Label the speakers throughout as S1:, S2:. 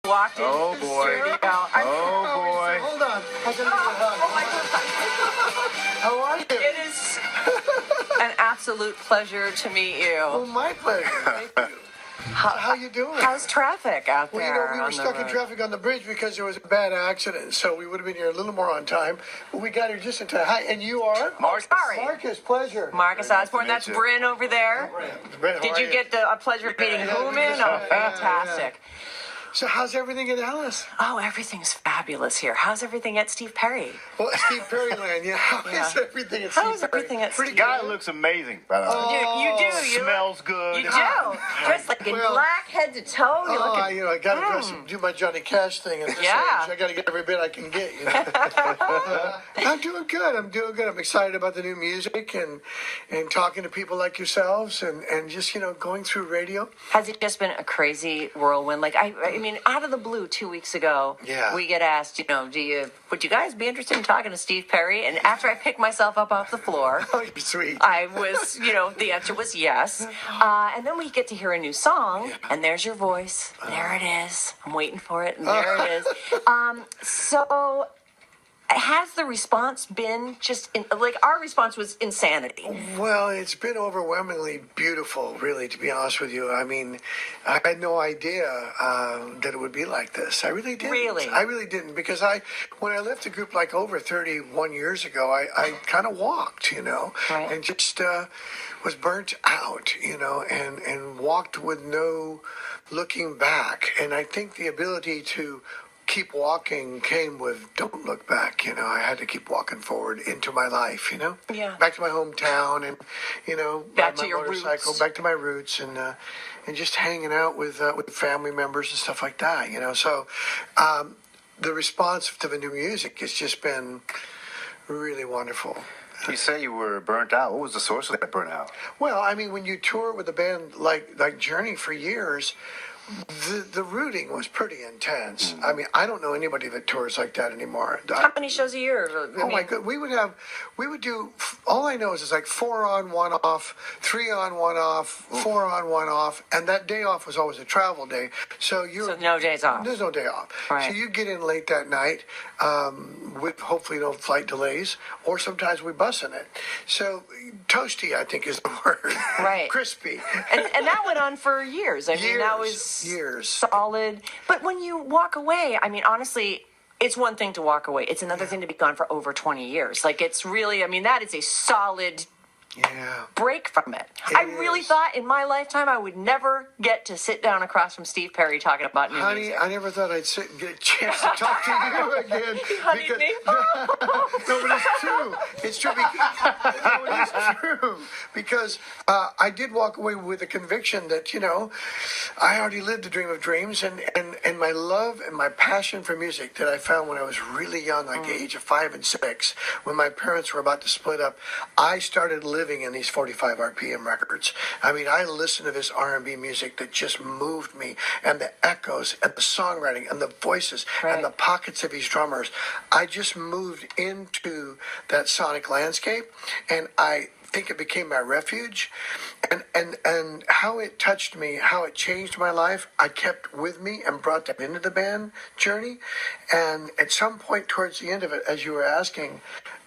S1: walked into
S2: Oh,
S1: the
S2: boy.
S1: studio.
S2: Oh, boy.
S3: Hold on. I gotta give a hug. How are you?
S1: It is an absolute pleasure to meet you.
S3: Well, my pleasure. Thank you. How you doing?
S1: How's traffic out
S3: Well,
S1: there?
S3: we were stuck in traffic on the bridge because there was a bad accident, so we would have been here a little more on time. But we got here just in time. Hi, and you are?
S2: Marcus.
S1: Sorry.
S3: Marcus, pleasure.
S1: Marcus
S2: Very nice
S1: Osborne,
S2: to meet
S1: that's
S2: you.
S1: Bryn over there.
S3: Brent, how
S1: Did
S3: are
S1: you get a pleasure of meeting
S3: Yeah,
S1: Hooman?
S3: we just-
S1: Oh, fantastic.
S3: So how's everything in Dallas?
S1: Oh, everything's fabulous here. How's everything at Steve Perry?
S3: Well, Steve Perry land, yeah. How
S1: Yeah.
S3: is everything at
S1: How
S3: Steve
S1: is
S3: Perry?
S1: everything at
S3: Pretty
S1: Steve?
S2: Guy
S3: good.
S2: looks amazing, by the way.
S1: You do. You
S2: Smells good.
S1: You do. Dressed like in
S3: Well-
S1: black head to toe. You're looking.
S3: I got to do my Johnny Cash thing at this
S1: Yeah.
S3: age. I got to get every bit I can get. You know? I'm doing good. I'm excited about the new music and talking to people like yourselves and just going through radio.
S1: Has it just been a crazy whirlwind? Like I mean, out of the blue, 2 weeks ago,
S3: Yeah.
S1: we get asked, would you guys be interested in talking to Steve Perry? And after I picked myself up off the floor,
S3: Oh, you're sweet.
S1: I was, the answer was yes. And then we get to hear a new song, and there's your voice. There it is. I'm waiting for it, and there it is. So has the response been our response was insanity?
S3: Well, it's been overwhelmingly beautiful, really, to be honest with you. I mean, I had no idea that it would be like this. I really didn't.
S1: Really?
S3: I really didn't, because when I left the group like over 31 years ago, I kind of walked,
S1: Right.
S3: and just was burnt out, and walked with no looking back. And I think the ability to keep walking came with don't look back. I had to keep walking forward into my life,
S1: Yeah.
S3: back to my hometown and
S1: Back
S3: ride
S1: to
S3: my
S1: your
S3: motorcycle,
S1: roots.
S3: back to my roots, and just hanging out with family members and stuff like that. So the response to the new music has just been really wonderful.
S2: You say you were burnt out. What was the source of that burnout?
S3: Well, I mean, when you tour with a band like Journey for years, the rooting was pretty intense. I mean, I don't know anybody that tours like that anymore.
S1: How many shows a year?
S3: Oh my God, we would do, all I know is like 4 on, 1 off, 3 on, 1 off, 4 on, 1 off, and that day off was always a travel day. So
S1: no days off.
S3: There's no day off.
S1: Right.
S3: So you get in late that night, with hopefully no flight delays, or sometimes we bus in it. So toasty, I think, is the word.
S1: Right.
S3: Crispy.
S1: And that went on for years. I mean, that was
S3: years.
S1: solid. But when you walk away, I mean, honestly, it's one thing to walk away. It's another thing to be gone for over 20 years. Like, it's really, I mean, that is a solid
S3: Yeah.
S1: break from it.
S3: It
S1: I really
S3: is.
S1: thought in my lifetime I would never get to sit down across from Steve Perry talking about new
S3: Honey,
S1: music.
S3: I never thought I'd sit and get a chance to talk to you again.
S1: Honey, me?
S3: No, but it's true. It's true. No, it is true. Because I did walk away with the conviction that, I already lived the dream of dreams, and my love and my passion for music that I found when I was really young, like the age of 5 and 6, when my parents were about to split up, I started living in these 45 RPM records. I mean, I listened to this R&B music that just moved me, and the echoes and the songwriting and the voices
S1: Right.
S3: and the pockets of these drummers. I just moved into that sonic landscape, and I think it became my refuge, and how it touched me, how it changed my life, I kept with me and brought that into the band journey. And at some point towards the end of it, as you were asking,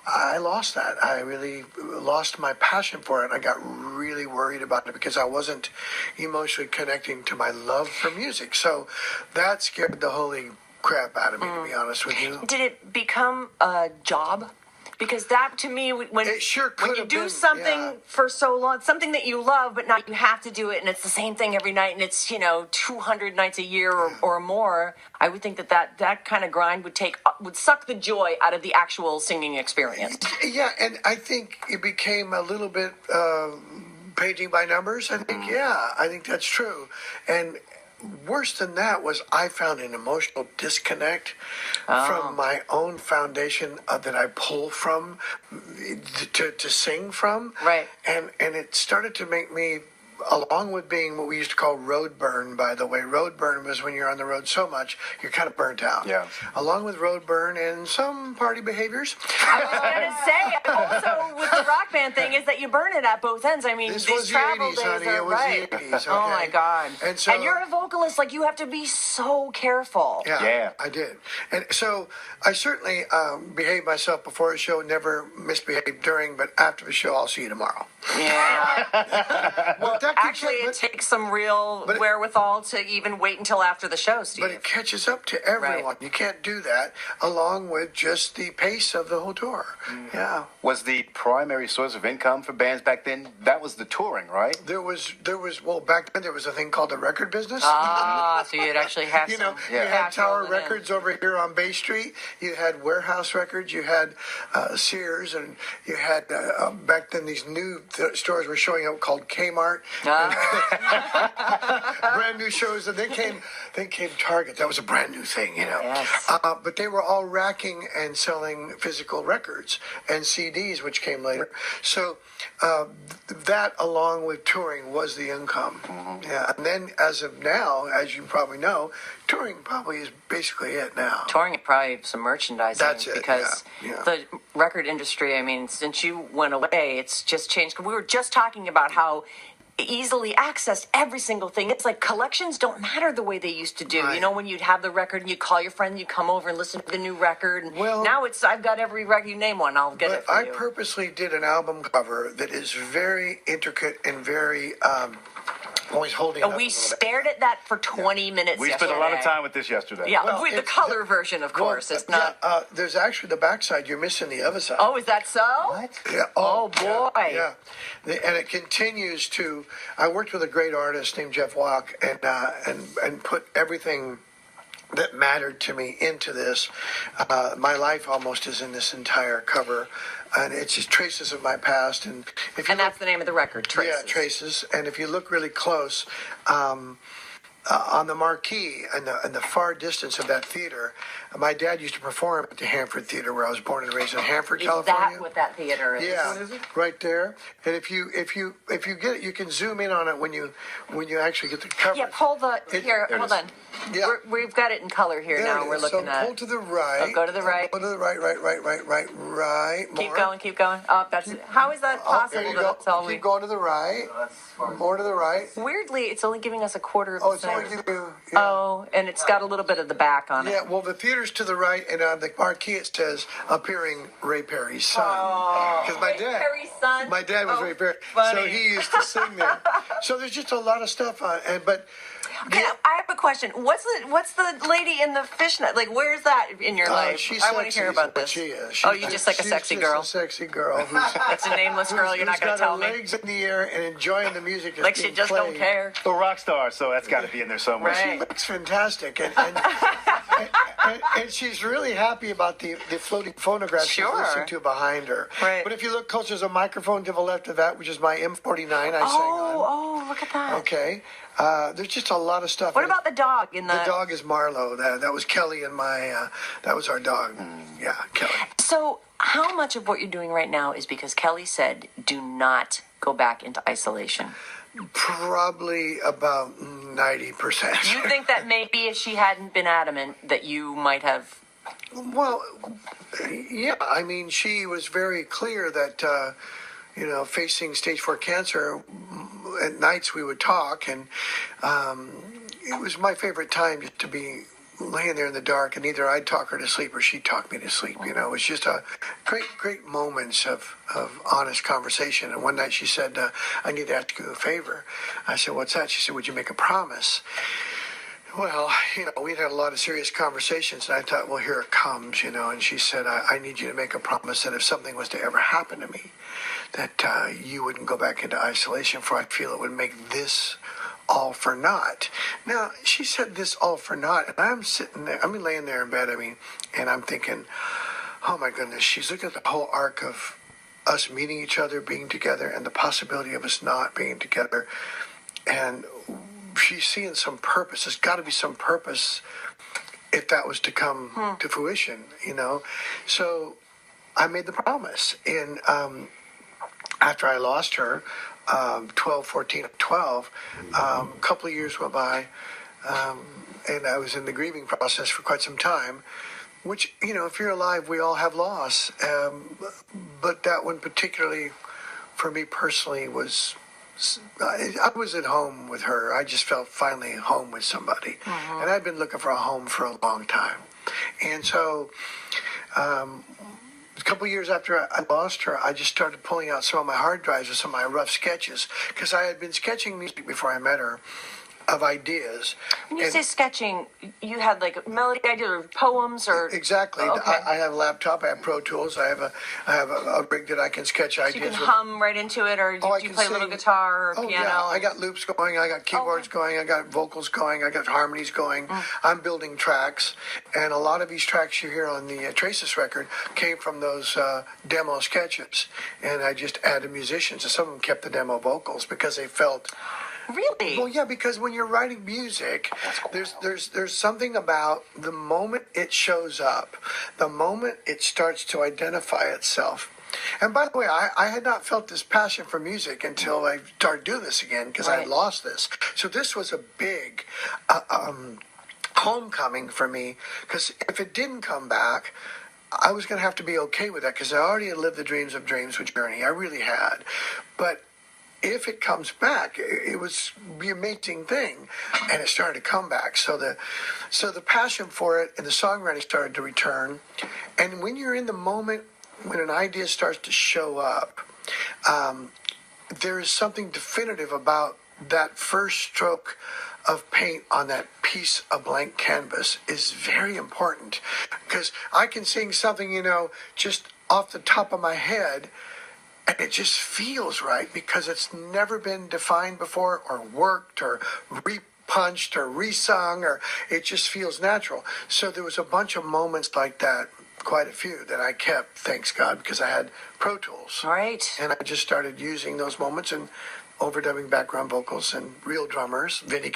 S3: I lost that. I really lost my passion for it. I got really worried about it because I wasn't emotionally connecting to my love for music. So that scared the holy crap out of me, to be honest with you.
S1: Did it become a job? Because that, to me, when
S3: It sure could
S1: when you
S3: have
S1: do
S3: been,
S1: something
S3: yeah.
S1: for so long, something that you love, but not you have to do it, and it's the same thing every night, and it's 200 nights a year or more. I would think that kind of grind would suck the joy out of the actual singing experience.
S3: Yeah, and I think it became a little bit painting by numbers. I think that's true. And worse than that was I found an emotional disconnect from my own foundation that I pull from to sing from.
S1: Right.
S3: And it started to make me along with being what we used to call road burn, by the way. Road burn was when you're on the road so much, you're kind of burnt out.
S2: Yeah.
S3: Along with road burn and some party behaviors.
S1: I was going to say, also with the rock band thing, is that you burn it at both ends. I mean,
S3: This
S1: these
S3: was the
S1: travel
S3: 80s,
S1: days
S3: honey.
S1: are
S3: It was
S1: right.
S3: the 80s,
S1: Oh
S3: okay?
S1: my God!
S3: And so,
S1: you're a vocalist, like you have to be so careful.
S2: Yeah.
S3: I did. And so I certainly behaved myself before a show, never misbehaved during, but after the show, I'll see you tomorrow.
S1: Yeah.
S3: Well,
S1: Actually, it takes some real
S3: but it-
S1: wherewithal to even wait until after the show, Steve.
S3: But it catches up to everyone.
S1: Right.
S3: You can't do that along with just the pace of the whole tour. Yeah.
S2: Was the primary source of income for bands back then, that was the touring, right?
S3: There was, well, back then there was a thing called the record business.
S1: So you'd actually have
S3: You
S1: some
S3: know, you had
S1: cash
S3: Tower
S1: rolling in.
S3: Records over here on Bay Street. You had Warehouse Records. You had Sears, and you had back then these new stores were showing up called Kmart. Brand new shows, and then came Target. That was a brand new thing, you know.
S1: Yes.
S3: But they were all racking and selling physical records and CDs, which came later. So that, along with touring, was the income. Yeah, and then as of now, as you probably know, touring probably is basically it now.
S1: Touring it, probably some merchandising.
S3: That's it,
S1: Because
S3: yeah.
S1: the record industry, I mean, since you went away, it's just changed. We were just talking about how easily accessed every single thing. It's like collections don't matter the way they used to do.
S3: Right.
S1: You know, when you'd have the record and you call your friend, you come over and listen to the new record. And
S3: Well-
S1: now it's, I've got every record, you name one, I'll get it
S3: But
S1: for
S3: I
S1: you.
S3: purposely did an album cover that is very intricate and very always holding up.
S1: We
S3: a little bit.
S1: stared at that for 20 minutes
S2: We
S1: yesterday.
S2: spent a lot of time with this yesterday.
S1: Yeah,
S3: Well,
S1: with the
S3: it's-
S1: color version, of course. It's not.
S3: Yeah, there's actually the backside. You're missing the other side.
S1: Oh, is that so?
S3: Yeah.
S1: Oh, boy.
S3: Yeah. And it continues to. I worked with a great artist named Jeff Walk, and put everything that mattered to me into this. My life almost is in this entire cover, and it's just traces of my past. And if you
S1: And that's the name of the record, Traces.
S3: yeah, traces. And if you look really close, on the marquee in the far distance of that theater, my dad used to perform at the Hanford Theater, where I was born and raised in Hanford,
S1: Is
S3: California.
S1: that what that theater is?
S3: Yeah, right there. And if you get it, you can zoom in on it when you actually get the cover.
S1: Yeah, pull the, here,
S2: there it
S1: hold
S2: is.
S1: on.
S3: Yeah.
S1: We've got it in color here
S3: There
S1: now.
S3: it
S1: We're
S3: is.
S1: looking
S3: so
S1: at
S3: pull to the right.
S1: Oh, go to the right.
S3: Go to the right.
S1: Keep
S3: More.
S1: going, keep going. Oh, that's, how is that
S3: Oh, there
S1: possible
S3: you
S1: that
S3: go.
S1: that's all we...
S3: Keep going to the right. More to the right.
S1: Weirdly, it's only giving us a quarter of
S3: Oh,
S1: the
S3: it's only
S1: thing.
S3: giving you. Yeah.
S1: Oh, and it's got a little bit of the back on it.
S3: Yeah, well, the theater's to the right, and on the marquee it says appearing Ray Perry's son. Because
S1: Ray Perry's son?
S3: my dad was
S1: Oh,
S3: Ray Perry,
S1: funny.
S3: so he used to sing there. So there's just a lot of stuff on, but
S1: Okay, I have a question. What's the lady in the fishnet? Like, where's that in your life?
S3: she's
S1: I want to
S3: sexy
S1: hear
S3: is
S1: about
S3: what
S1: this.
S3: She is.
S1: Oh, you're just like a
S3: she's
S1: sexy
S3: just
S1: girl.
S3: A sexy girl who's
S1: It's a nameless girl. You're not going to tell
S3: got her
S1: me.
S3: legs in the air and enjoying the music. That's
S1: Like she
S3: being
S1: just don't
S3: played.
S1: care.
S2: The rock star, so that's got to be in there somewhere.
S1: Right.
S3: She looks fantastic, and she's really happy about the floating phonograph she's
S1: Sure.
S3: listening to behind her.
S1: Right.
S3: But if you look close, there's a microphone to the left of that, which is my M49 I sang on.
S1: Oh, look at that.
S3: Okay. There's just a lot of stuff.
S1: What about the dog in the...
S3: The dog is Marlo. That was Kelly and my. That was our dog. Yeah, Kelly.
S1: So, how much of what you're doing right now is because Kelly said, do not go back into isolation?
S3: Probably about 90%.
S1: You think that maybe if she hadn't been adamant that you might have...
S3: Well, yeah. I mean, she was very clear that, facing stage 4 cancer, at nights we would talk, and it was my favorite time just to be laying there in the dark, and either I'd talk her to sleep or she'd talk me to sleep. You know, it was just a great moments of honest conversation. And one night she said, I need to ask you a favor. I said, what's that? She said, would you make a promise? Well, we'd had a lot of serious conversations, and I thought, well, here it comes, and she said, I need you to make a promise that if something was to ever happen to me, that you wouldn't go back into isolation, for I feel it would make this all for naught. Now, she said this all for naught, and I'm sitting there, laying there in bed, and I'm thinking, oh my goodness, she's looking at the whole arc of us meeting each other, being together, and the possibility of us not being together, and she's seeing some purpose. There's got to be some purpose if that was to come to fruition, So I made the promise. And after I lost her, 12, 14, 12, a couple of years went by, and I was in the grieving process for quite some time, which, if you're alive, we all have loss. But that one particularly, for me personally, was, I was at home with her. I just felt finally home with somebody. And I'd been looking for a home for a long time. And so a couple of years after I lost her, I just started pulling out some of my hard drives with some of my rough sketches, because I had been sketching music before I met her, of ideas.
S1: When you say sketching, you had like melody ideas or poems or
S3: exactly.
S1: Okay.
S3: I have a laptop. I have Pro Tools. I have a rig that I can sketch
S1: so
S3: ideas.
S1: you can
S3: with.
S1: hum right into it, or do you play a little guitar or piano?
S3: Yeah, I got loops going. I got keyboards going. I got vocals going. I got harmonies going. I'm building tracks, and a lot of these tracks you hear on the Traces record came from those demo sketches, and I just added musicians, and some of them kept the demo vocals because they felt.
S1: Really?
S3: Well, yeah, because when you're writing music, there's something about the moment it shows up, the moment it starts to identify itself. And by the way, I had not felt this passion for music until I started doing this again, because I had lost this. So this was a big homecoming for me, because if it didn't come back, I was going to have to be okay with that, because I already had lived the dreams of dreams with Journey. I really had. But if it comes back, it was the amazing thing, and it started to come back. So the passion for it and the songwriting started to return. And when you're in the moment, when an idea starts to show up, there is something definitive about that first stroke of paint on that piece of blank canvas is very important, because I can sing something, just off the top of my head, and it just feels right because it's never been defined before or worked or repunched or resung, or it just feels natural. So there was a bunch of moments like that, quite a few, that I kept, thanks God, because I had Pro Tools.
S1: Right.
S3: And I just started using those moments and overdubbing background vocals and real drummers, Vinnie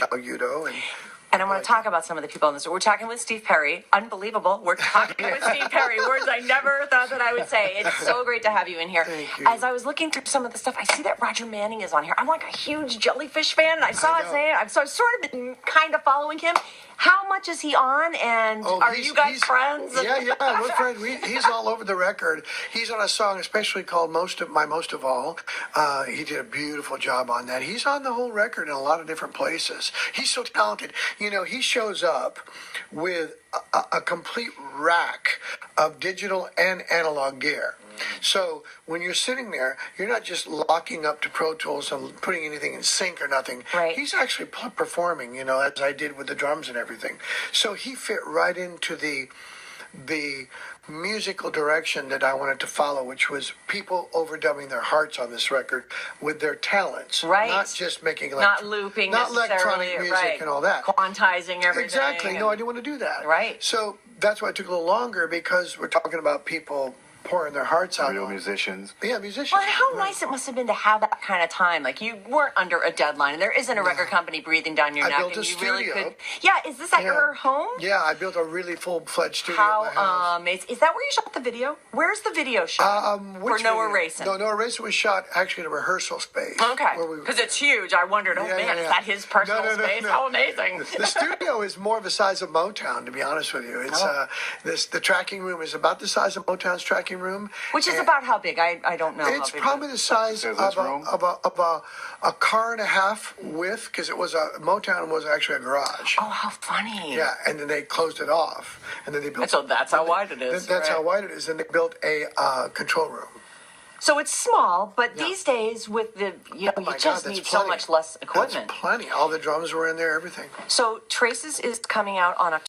S1: And I want to talk about some of the people in this. We're talking with Steve Perry. Unbelievable. We're talking with Steve Perry. Words I never thought that I would say. It's so great to have you in here.
S3: Thank you.
S1: As I was looking through some of the stuff, I see that Roger Manning is on here. I'm like a huge Jellyfish fan. I saw his name. So I've sort of been kind of following him. How much is he on? And are you guys friends?
S3: Yeah, we're friends. He's all over the record. He's on a song especially called Most of All. He did a beautiful job on that. He's on the whole record in a lot of different places. He's so talented. He shows up with a complete rack of digital and analog gear. So when you're sitting there, you're not just locking up to Pro Tools and putting anything in sync or nothing.
S1: Right.
S3: He's actually performing, as I did with the drums and everything. So he fit right into the musical direction that I wanted to follow, which was people overdubbing their hearts on this record with their talents.
S1: Right.
S3: Not just making
S1: not looping
S3: not
S1: necessarily,
S3: electronic music and all that.
S1: Quantizing everything.
S3: Exactly. No, I didn't want to do that.
S1: Right.
S3: So that's why it took a little longer, because we're talking about people pouring their hearts out.
S2: Real musicians.
S3: Yeah, musicians.
S1: Well, and how nice it must have been to have that kind of time. Like, you weren't under a deadline, and there isn't a record company breathing down your neck.
S3: built a
S1: and you
S3: studio.
S1: really could. Yeah, is this at your home?
S3: Yeah, I built a really full-fledged studio at my house.
S1: How amazing. Is that where you shot the video? Where's the video shot? For Noah Racing?
S3: No, Noah Racing was shot actually in a rehearsal space.
S1: Okay, because it's huge. I wondered, is that his personal space?
S3: No.
S1: How amazing.
S3: The studio is more of the size of Motown, to be honest with you. It's the tracking room is about the size of Motown's tracking room.
S1: Which is about how big? I don't know.
S3: It's
S1: how big
S3: probably the size of a car and a half width, because Motown was actually a garage.
S1: Oh, how funny.
S3: Yeah, and then they closed it off. And then they built.
S1: And so that's how wide it is.
S3: That's how wide it is. And they built a control room.
S1: So it's small, but these days with the, you just need so much less equipment.
S3: That's plenty. All the drums were in there, everything.
S1: So Traces is coming out on October